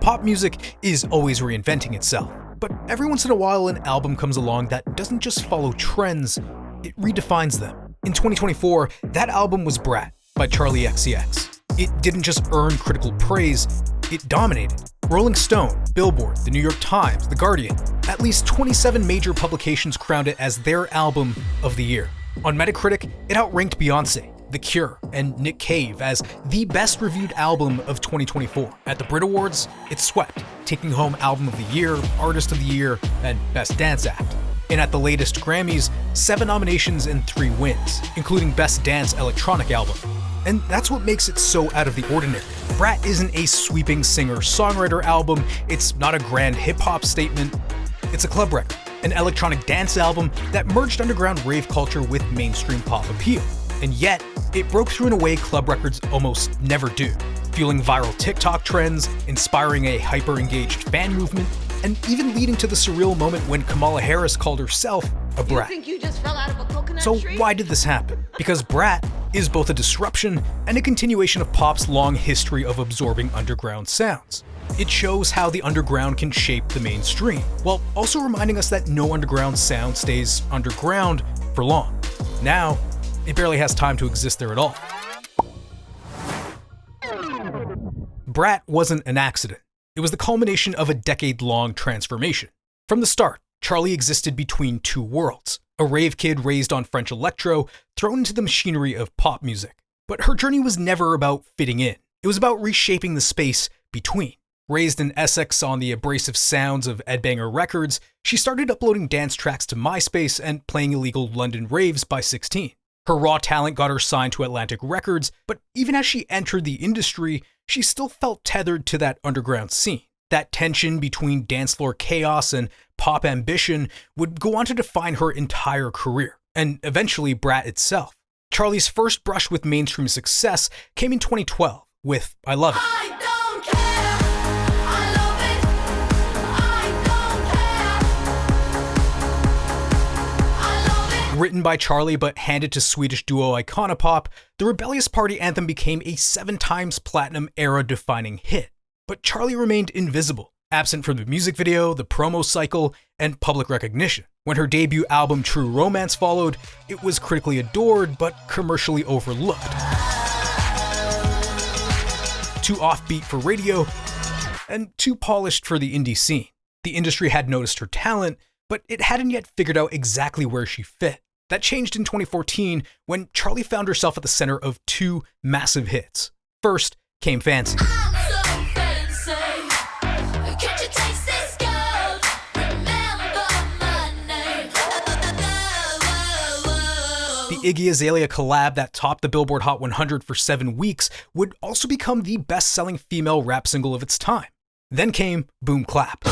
Pop music is always reinventing itself, but every once in a while an album comes along that doesn't just follow trends, it redefines them. In 2024, that album was Brat by Charli XCX. It didn't just earn critical praise, it dominated. Rolling Stone, Billboard, The New York Times, The Guardian, at least 27 major publications crowned it as their album of the year. On Metacritic, it outranked Beyoncé, The Cure, and Nick Cave as the best reviewed album of 2024. At the Brit Awards, it swept, taking home Album of the Year, Artist of the Year, and Best Dance Act. And at the latest Grammys, 7 nominations and 3 wins, including Best Dance Electronic Album. And that's what makes it so out of the ordinary. Brat isn't a sweeping singer-songwriter album, it's not a grand hip-hop statement, it's a club record, an electronic dance album that merged underground rave culture with mainstream pop appeal. And yet, it broke through in a way club records almost never do, fueling viral TikTok trends, inspiring a hyper-engaged fan movement, and even leading to the surreal moment when Kamala Harris called herself a brat. You think you just fell out of a coconut So tree? why did this happen? Because Brat is both a disruption and a continuation of pop's long history of absorbing underground sounds. It shows how the underground can shape the mainstream, while also reminding us that no underground sound stays underground for long. Now, it barely has time to exist there at all. Brat wasn't an accident. It was the culmination of a decade-long transformation. From the start, Charli existed between two worlds, a rave kid raised on French electro, thrown into the machinery of pop music. But her journey was never about fitting in. It was about reshaping the space between. Raised in Essex on the abrasive sounds of Ed Banger Records, she started uploading dance tracks to MySpace and playing illegal London raves by 16. Her raw talent got her signed to Atlantic Records, but even as she entered the industry, she still felt tethered to that underground scene. That tension between dance floor chaos and pop ambition would go on to define her entire career, and eventually Brat itself. Charli's first brush with mainstream success came in 2012 with I Love It. Written by Charli but handed to Swedish duo Iconopop, the rebellious party anthem became a 7 times platinum era-defining hit. But Charli remained invisible, absent from the music video, the promo cycle, and public recognition. When her debut album True Romance followed, it was critically adored but commercially overlooked. Too offbeat for radio, and too polished for the indie scene. The industry had noticed her talent, but it hadn't yet figured out exactly where she fit. That changed in 2014 when Charli found herself at the center of 2 massive hits. First came Fancy. The Iggy Azalea collab that topped the Billboard Hot 100 for 7 weeks would also become the best-selling female rap single of its time. Then came Boom Clap.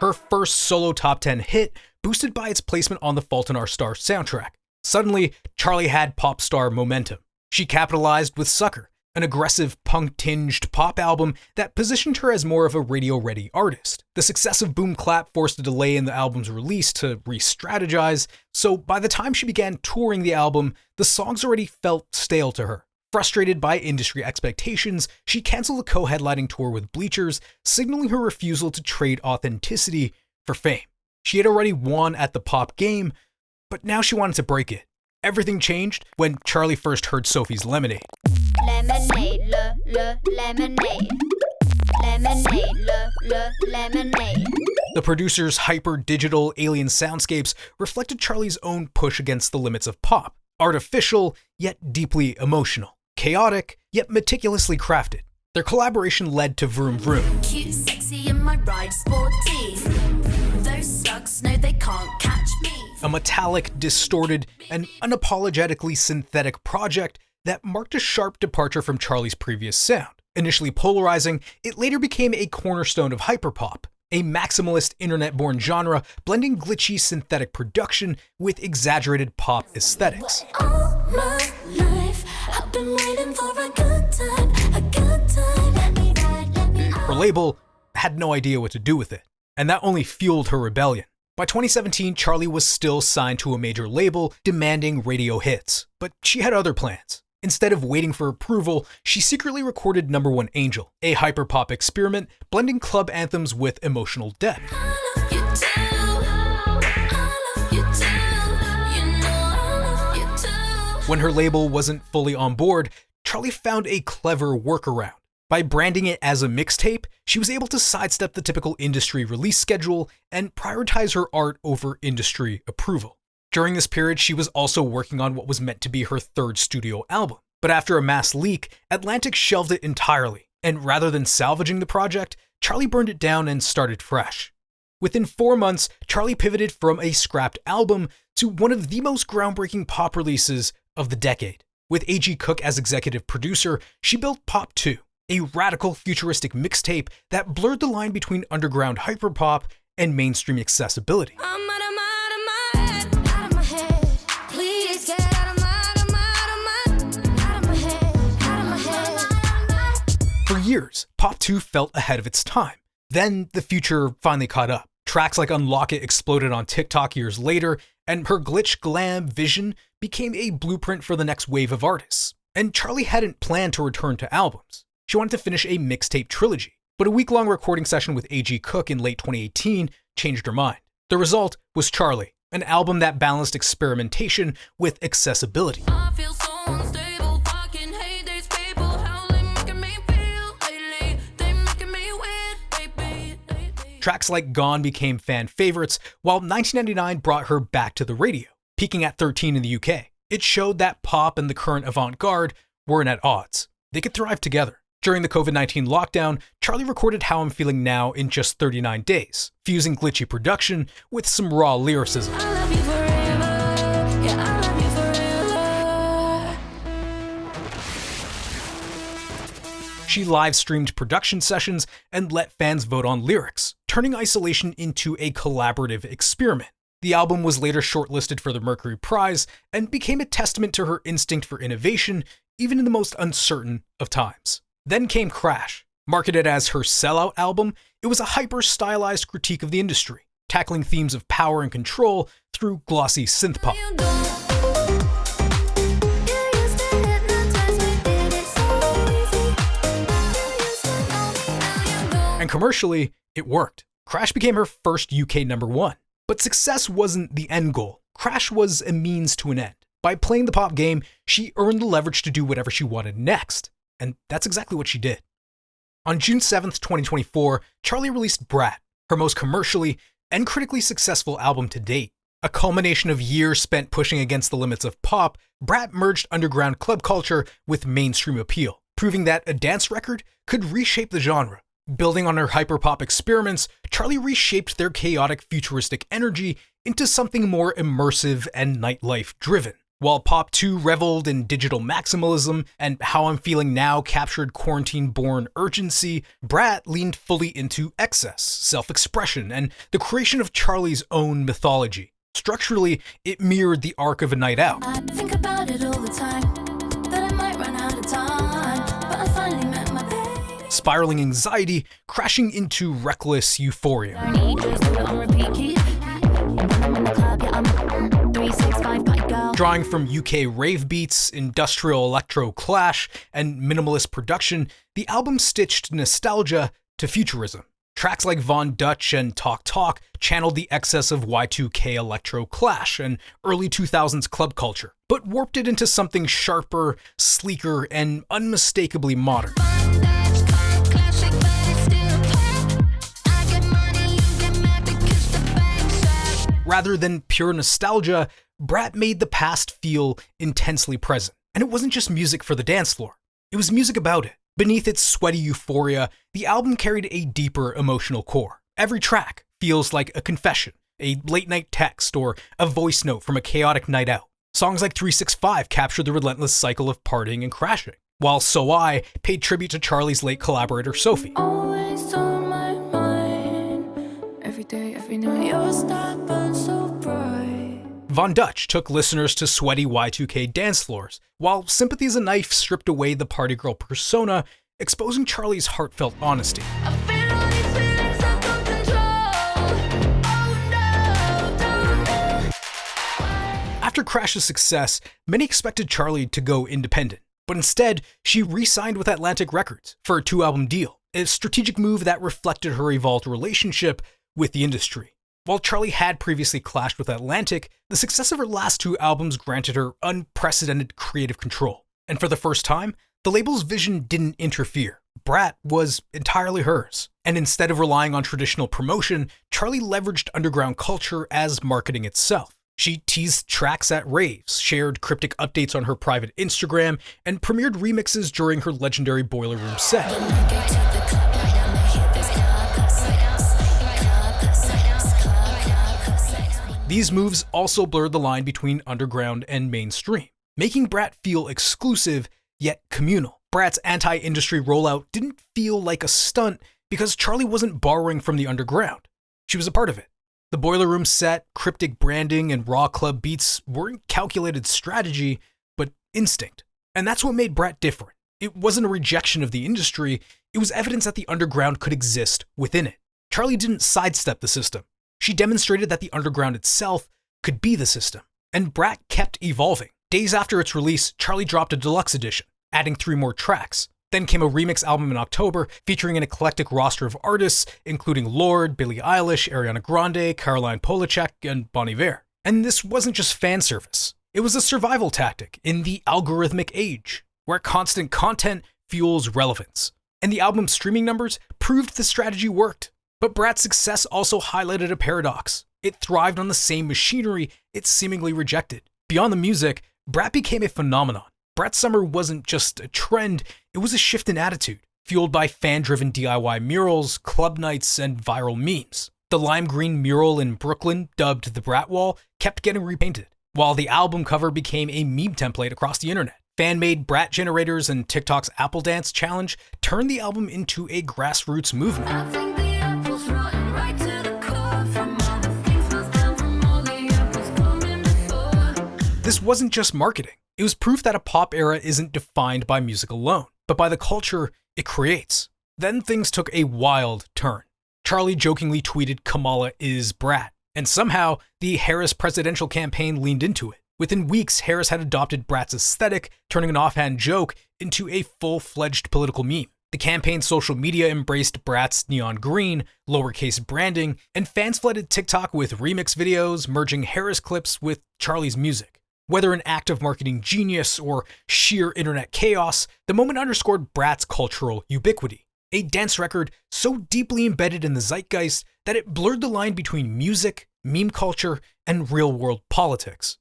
Her first solo top 10 hit, boosted by its placement on the Fault in Our Stars soundtrack. Suddenly, Charli had pop star momentum. She capitalized with Sucker, an aggressive punk-tinged pop album that positioned her as more of a radio-ready artist. The success of Boom Clap forced a delay in the album's release to re-strategize, so by the time she began touring the album, the songs already felt stale to her. Frustrated by industry expectations, she canceled a co-headlining tour with Bleachers, signaling her refusal to trade authenticity for fame. She had already won at the pop game, but now she wanted to break it. Everything changed when Charli first heard Sophie's Lemonade. Lemonade, lemonade. Lemonade, lemonade. The producer's hyper-digital alien soundscapes reflected Charli's own push against the limits of pop. Artificial, yet deeply emotional. Chaotic, yet meticulously crafted. Their collaboration led to Vroom Vroom. Cute, sexy, and my ride sporty. Those slugs know they can't catch me. A metallic, distorted, and unapologetically synthetic project that marked a sharp departure from Charli's previous sound. Initially polarizing, it later became a cornerstone of hyperpop, a maximalist internet-born genre blending glitchy synthetic production with exaggerated pop aesthetics. All my life, I've been waiting for a good time, a good time. Let me ride. Her label had no idea what to do with it, and that only fueled her rebellion. By 2017, Charli was still signed to a major label demanding radio hits, but she had other plans. Instead of waiting for approval, she secretly recorded Number One Angel, a hyperpop experiment blending club anthems with emotional depth. I love you too. I love you too. You know I love you too. When her label wasn't fully on board, Charli found a clever workaround. By branding it as a mixtape, she was able to sidestep the typical industry release schedule and prioritize her art over industry approval. During this period, she was also working on what was meant to be her third studio album. But after a mass leak, Atlantic shelved it entirely, and rather than salvaging the project, Charli burned it down and started fresh. Within 4 months, Charli pivoted from a scrapped album to one of the most groundbreaking pop releases of the decade. With A.G. Cook as executive producer, she built Pop 2, a radical futuristic mixtape that blurred the line between underground hyperpop and mainstream accessibility. I'm out of my head, out of my head. Please get out of my head. For years, Pop 2 felt ahead of its time. Then the future finally caught up. Tracks like Unlock It exploded on TikTok years later, and her glitch glam vision became a blueprint for the next wave of artists. And Charli hadn't planned to return to albums. She wanted to finish a mixtape trilogy, but a week-long recording session with A.G. Cook in late 2018 changed her mind. The result was Charli, an album that balanced experimentation with accessibility. I feel so unstable, fucking hate these people. How they making me feel lately? They making me weird, baby, lately. Tracks like Gone became fan favorites, while 1999 brought her back to the radio, peaking at 13 in the UK. It showed that pop and the current avant-garde weren't at odds. They could thrive together. During the COVID-19 lockdown, Charli recorded How I'm Feeling Now in just 39 days, fusing glitchy production with some raw lyricism. I love you forever. Yeah, I love you forever. She live-streamed production sessions and let fans vote on lyrics, turning isolation into a collaborative experiment. The album was later shortlisted for the Mercury Prize and became a testament to her instinct for innovation, even in the most uncertain of times. Then came Crash. Marketed as her sellout album, it was a hyper-stylized critique of the industry, tackling themes of power and control through glossy synth pop. You don't. You used to hypnotize me, did it so easy. You used to know me, now you don't. And commercially, it worked. Crash became her first UK number one. But success wasn't the end goal. Crash was a means to an end. By playing the pop game, she earned the leverage to do whatever she wanted next. And that's exactly what she did. On June 7th, 2024, Charli released Brat, her most commercially and critically successful album to date. A culmination of years spent pushing against the limits of pop, Brat merged underground club culture with mainstream appeal, proving that a dance record could reshape the genre. Building on her hyperpop experiments, Charli reshaped their chaotic futuristic energy into something more immersive and nightlife driven. While Pop 2 reveled in digital maximalism and How I'm Feeling Now captured quarantine-born urgency, Brat leaned fully into excess, self-expression, and the creation of Charli's own mythology. Structurally, it mirrored the arc of A Night Out. I think about it all the time, that I might run out of time, but I finally met my baby. Spiraling anxiety, crashing into reckless euphoria. I need just do it on repeat, keep. When I'm in the club, yeah, I'm 365 party girl. Drawing from UK rave beats, industrial electro clash, and minimalist production, the album stitched nostalgia to futurism. Tracks like Von Dutch and Talk Talk channeled the excess of Y2K electro clash and early 2000s club culture, but warped it into something sharper, sleeker, and unmistakably modern. Rather than pure nostalgia, Brat made the past feel intensely present. And it wasn't just music for the dance floor. It was music about it. Beneath its sweaty euphoria, the album carried a deeper emotional core. Every track feels like a confession, a late-night text, or a voice note from a chaotic night out. Songs like 365 captured the relentless cycle of partying and crashing, while So I paid tribute to Charli's late collaborator Sophie. Always on my mind, every day, every night, your star burns so bright. Von Dutch took listeners to sweaty Y2K dance floors, while Sympathy is a Knife stripped away the party girl persona, exposing Charli's heartfelt honesty. I feel all these feelings out of control. Oh no, don't. After Crash's success, many expected Charli to go independent. But instead, she re-signed with Atlantic Records for a 2-album deal, a strategic move that reflected her evolved relationship with the industry. While Charli had previously clashed with Atlantic, the success of her last 2 albums granted her unprecedented creative control. And for the first time, the label's vision didn't interfere. Brat was entirely hers. And instead of relying on traditional promotion, Charli leveraged underground culture as marketing itself. She teased tracks at raves, shared cryptic updates on her private Instagram, and premiered remixes during her legendary Boiler Room set. These moves also blurred the line between underground and mainstream, making Brat feel exclusive yet communal. Brat's anti-industry rollout didn't feel like a stunt because Charli wasn't borrowing from the underground. She was a part of it. The Boiler Room set, cryptic branding, and raw club beats weren't calculated strategy, but instinct. And that's what made Brat different. It wasn't a rejection of the industry, it was evidence that the underground could exist within it. Charli didn't sidestep the system. She demonstrated that the underground itself could be the system. And Brat kept evolving. Days after its release, Charli dropped a deluxe edition, adding 3 more tracks. Then came a remix album in October featuring an eclectic roster of artists, including Lorde, Billie Eilish, Ariana Grande, Caroline Polachek, and Bon Iver. And this wasn't just fan service. It was a survival tactic in the algorithmic age, where constant content fuels relevance. And the album's streaming numbers proved the strategy worked. But Brat's success also highlighted a paradox. It thrived on the same machinery it seemingly rejected. Beyond the music, Brat became a phenomenon. Brat Summer wasn't just a trend, it was a shift in attitude, fueled by fan-driven DIY murals, club nights, and viral memes. The lime green mural in Brooklyn, dubbed the Brat Wall, kept getting repainted, while the album cover became a meme template across the internet. Fan-made Brat generators and TikTok's Apple Dance challenge turned the album into a grassroots movement. I think the apple's rotten right to the core. From all the things passed down from all the apples coming before. This wasn't just marketing. It was proof that a pop era isn't defined by music alone, but by the culture it creates. Then things took a wild turn. Charli jokingly tweeted Kamala is Brat, and somehow the Harris presidential campaign leaned into it. Within weeks, Harris had adopted Brat's aesthetic, turning an offhand joke into a full-fledged political meme. The campaign's social media embraced Brat's neon green, lowercase branding, and fans flooded TikTok with remix videos, merging Harris clips with Charli's music. Whether an act of marketing genius or sheer internet chaos, the moment underscored Brat's cultural ubiquity. A dance record so deeply embedded in the zeitgeist that it blurred the line between music, meme culture, and real-world politics.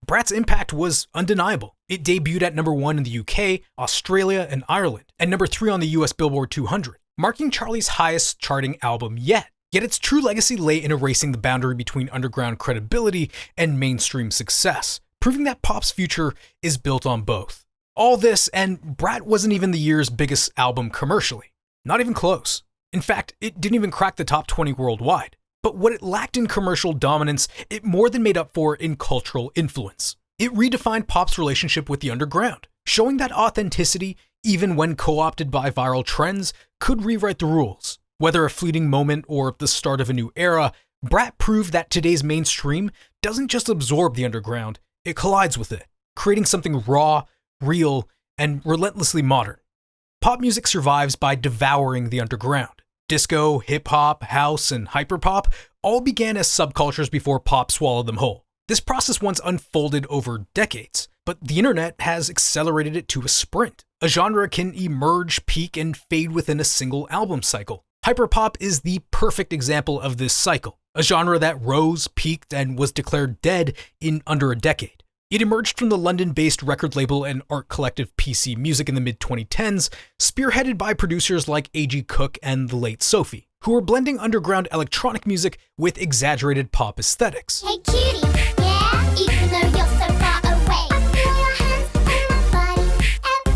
Brat's impact was undeniable. It debuted at number 1 in the UK, Australia, and Ireland, and number 3 on the US Billboard 200, marking Charli's highest charting album yet. Yet its true legacy lay in erasing the boundary between underground credibility and mainstream success, proving that pop's future is built on both. All this, and Brat wasn't even the year's biggest album commercially. Not even close. In fact, it didn't even crack the top 20 worldwide. But what it lacked in commercial dominance, it more than made up for in cultural influence. It redefined pop's relationship with the underground, showing that authenticity, even when co-opted by viral trends, could rewrite the rules. Whether a fleeting moment or the start of a new era, Brat proved that today's mainstream doesn't just absorb the underground, it collides with it, creating something raw, real, and relentlessly modern. Pop music survives by devouring the underground. Disco, hip-hop, house, and hyperpop all began as subcultures before pop swallowed them whole. This process once unfolded over decades, but the internet has accelerated it to a sprint. A genre can emerge, peak, and fade within a single album cycle. Hyperpop is the perfect example of this cycle, a genre that rose, peaked, and was declared dead in under a decade. It emerged from the London-based record label and art collective PC Music in the mid-2010s, spearheaded by producers like A.G. Cook and the late Sophie, who were blending underground electronic music with exaggerated pop aesthetics. Hey cutie, yeah, even though you're so far away, I feel your hands on my body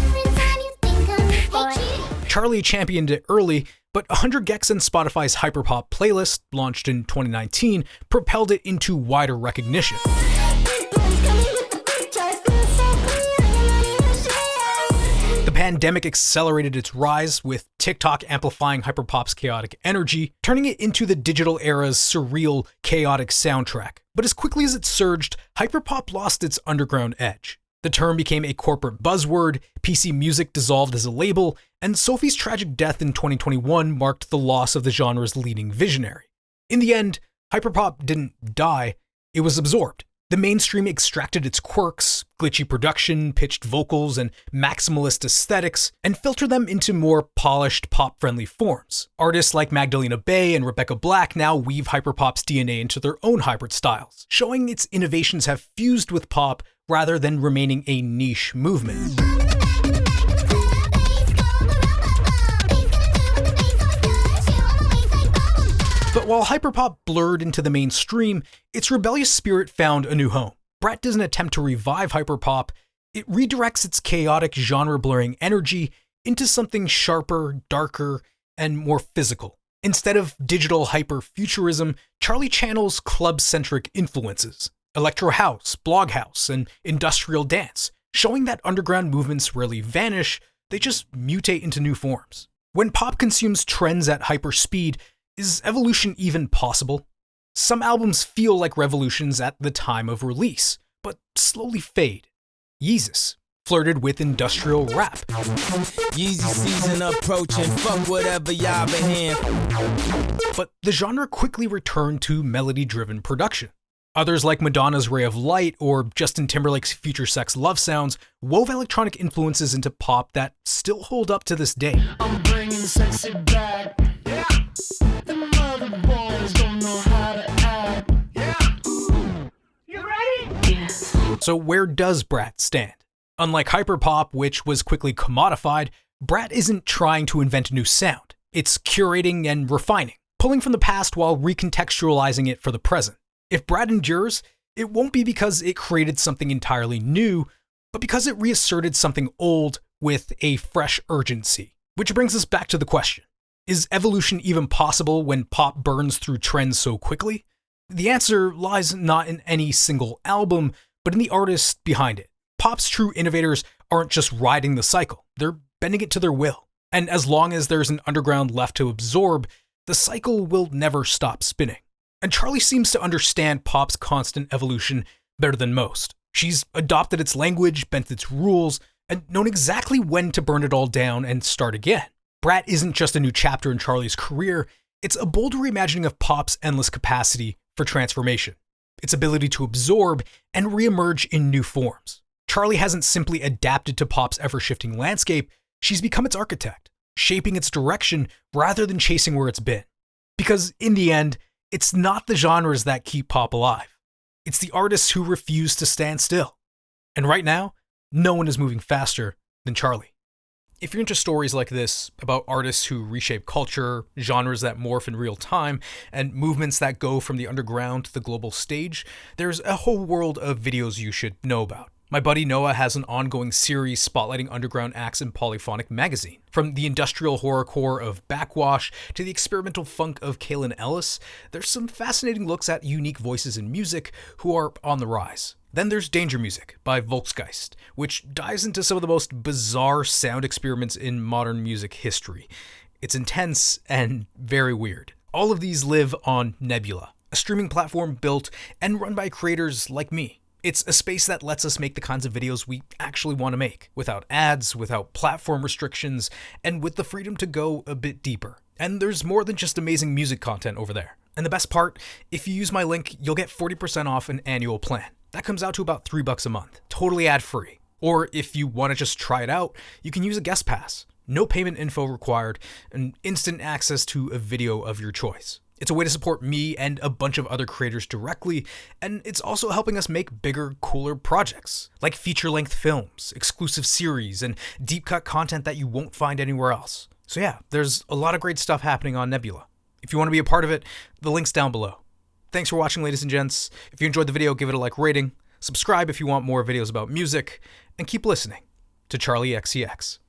every time you think of me. Hey cutie. Charli championed it early, but 100 gecs and Spotify's hyperpop playlist, launched in 2019, propelled it into wider recognition. The pandemic accelerated its rise, with TikTok amplifying hyperpop's chaotic energy, turning it into the digital era's surreal, chaotic soundtrack. But as quickly as it surged, hyperpop lost its underground edge. The term became a corporate buzzword, PC music dissolved as a label, and Sophie's tragic death in 2021 marked the loss of the genre's leading visionary. In the end, hyperpop didn't die, it was absorbed. The mainstream extracted its quirks, glitchy production, pitched vocals, and maximalist aesthetics, and filtered them into more polished, pop-friendly forms. Artists like Magdalena Bay and Rebecca Black now weave hyperpop's DNA into their own hybrid styles, showing its innovations have fused with pop rather than remaining a niche movement. But while hyperpop blurred into the mainstream, its rebellious spirit found a new home. Brat doesn't attempt to revive hyperpop, it redirects its chaotic genre-blurring energy into something sharper, darker, and more physical. Instead of digital hyper-futurism, Charli channels club-centric influences. Electro house, blog house, and industrial dance, showing that underground movements rarely vanish, they just mutate into new forms. When pop consumes trends at hyperspeed, is evolution even possible? Some albums feel like revolutions at the time of release, but slowly fade. Yeezus flirted with industrial rap. Yeezy season approaching, fuck whatever y'all been hearing. But the genre quickly returned to melody-driven production. Others like Madonna's Ray of Light or Justin Timberlake's Future Sex Love Sounds wove electronic influences into pop that still hold up to this day. I'm bringing sexy back. Yeah. The mother boys don't know how to act. Yeah. You ready? Yes. So where does Brat stand? Unlike hyperpop, which was quickly commodified, Brat isn't trying to invent a new sound. It's curating and refining, pulling from the past while recontextualizing it for the present. If Brat endures, it won't be because it created something entirely new, but because it reasserted something old with a fresh urgency. Which brings us back to the question. Is evolution even possible when pop burns through trends so quickly? The answer lies not in any single album, but in the artists behind it. Pop's true innovators aren't just riding the cycle, they're bending it to their will. And as long as there's an underground left to absorb, the cycle will never stop spinning. And Charli seems to understand pop's constant evolution better than most. She's adopted its language, bent its rules, and known exactly when to burn it all down and start again. Brat isn't just a new chapter in Charli's career, it's a bold reimagining of pop's endless capacity for transformation, its ability to absorb and reemerge in new forms. Charli hasn't simply adapted to pop's ever-shifting landscape, she's become its architect, shaping its direction rather than chasing where it's been. Because in the end, it's not the genres that keep pop alive. It's the artists who refuse to stand still. And right now, no one is moving faster than Charli. If you're into stories like this, about artists who reshape culture, genres that morph in real time, and movements that go from the underground to the global stage, there's a whole world of videos you should know about. My buddy Noah has an ongoing series spotlighting underground acts in Polyphonic magazine. From the industrial horrorcore of Backwash to the experimental funk of Kalen Ellis, there's some fascinating looks at unique voices in music who are on the rise. Then there's Danger Music by Volksgeist, which dives into some of the most bizarre sound experiments in modern music history. It's intense and very weird. All of these live on Nebula, a streaming platform built and run by creators like me. It's a space that lets us make the kinds of videos we actually want to make, without ads, without platform restrictions, and with the freedom to go a bit deeper. And there's more than just amazing music content over there. And the best part, if you use my link, you'll get 40% off an annual plan. That comes out to about $3 a month, totally ad-free. Or if you want to just try it out, you can use a guest pass. No payment info required, and instant access to a video of your choice. It's a way to support me and a bunch of other creators directly, and it's also helping us make bigger, cooler projects, like feature-length films, exclusive series, and deep-cut content that you won't find anywhere else. So yeah, there's a lot of great stuff happening on Nebula. If you want to be a part of it, the link's down below. Thanks for watching, ladies and gents. If you enjoyed the video, give it a like rating, subscribe if you want more videos about music, and keep listening to Charli XCX.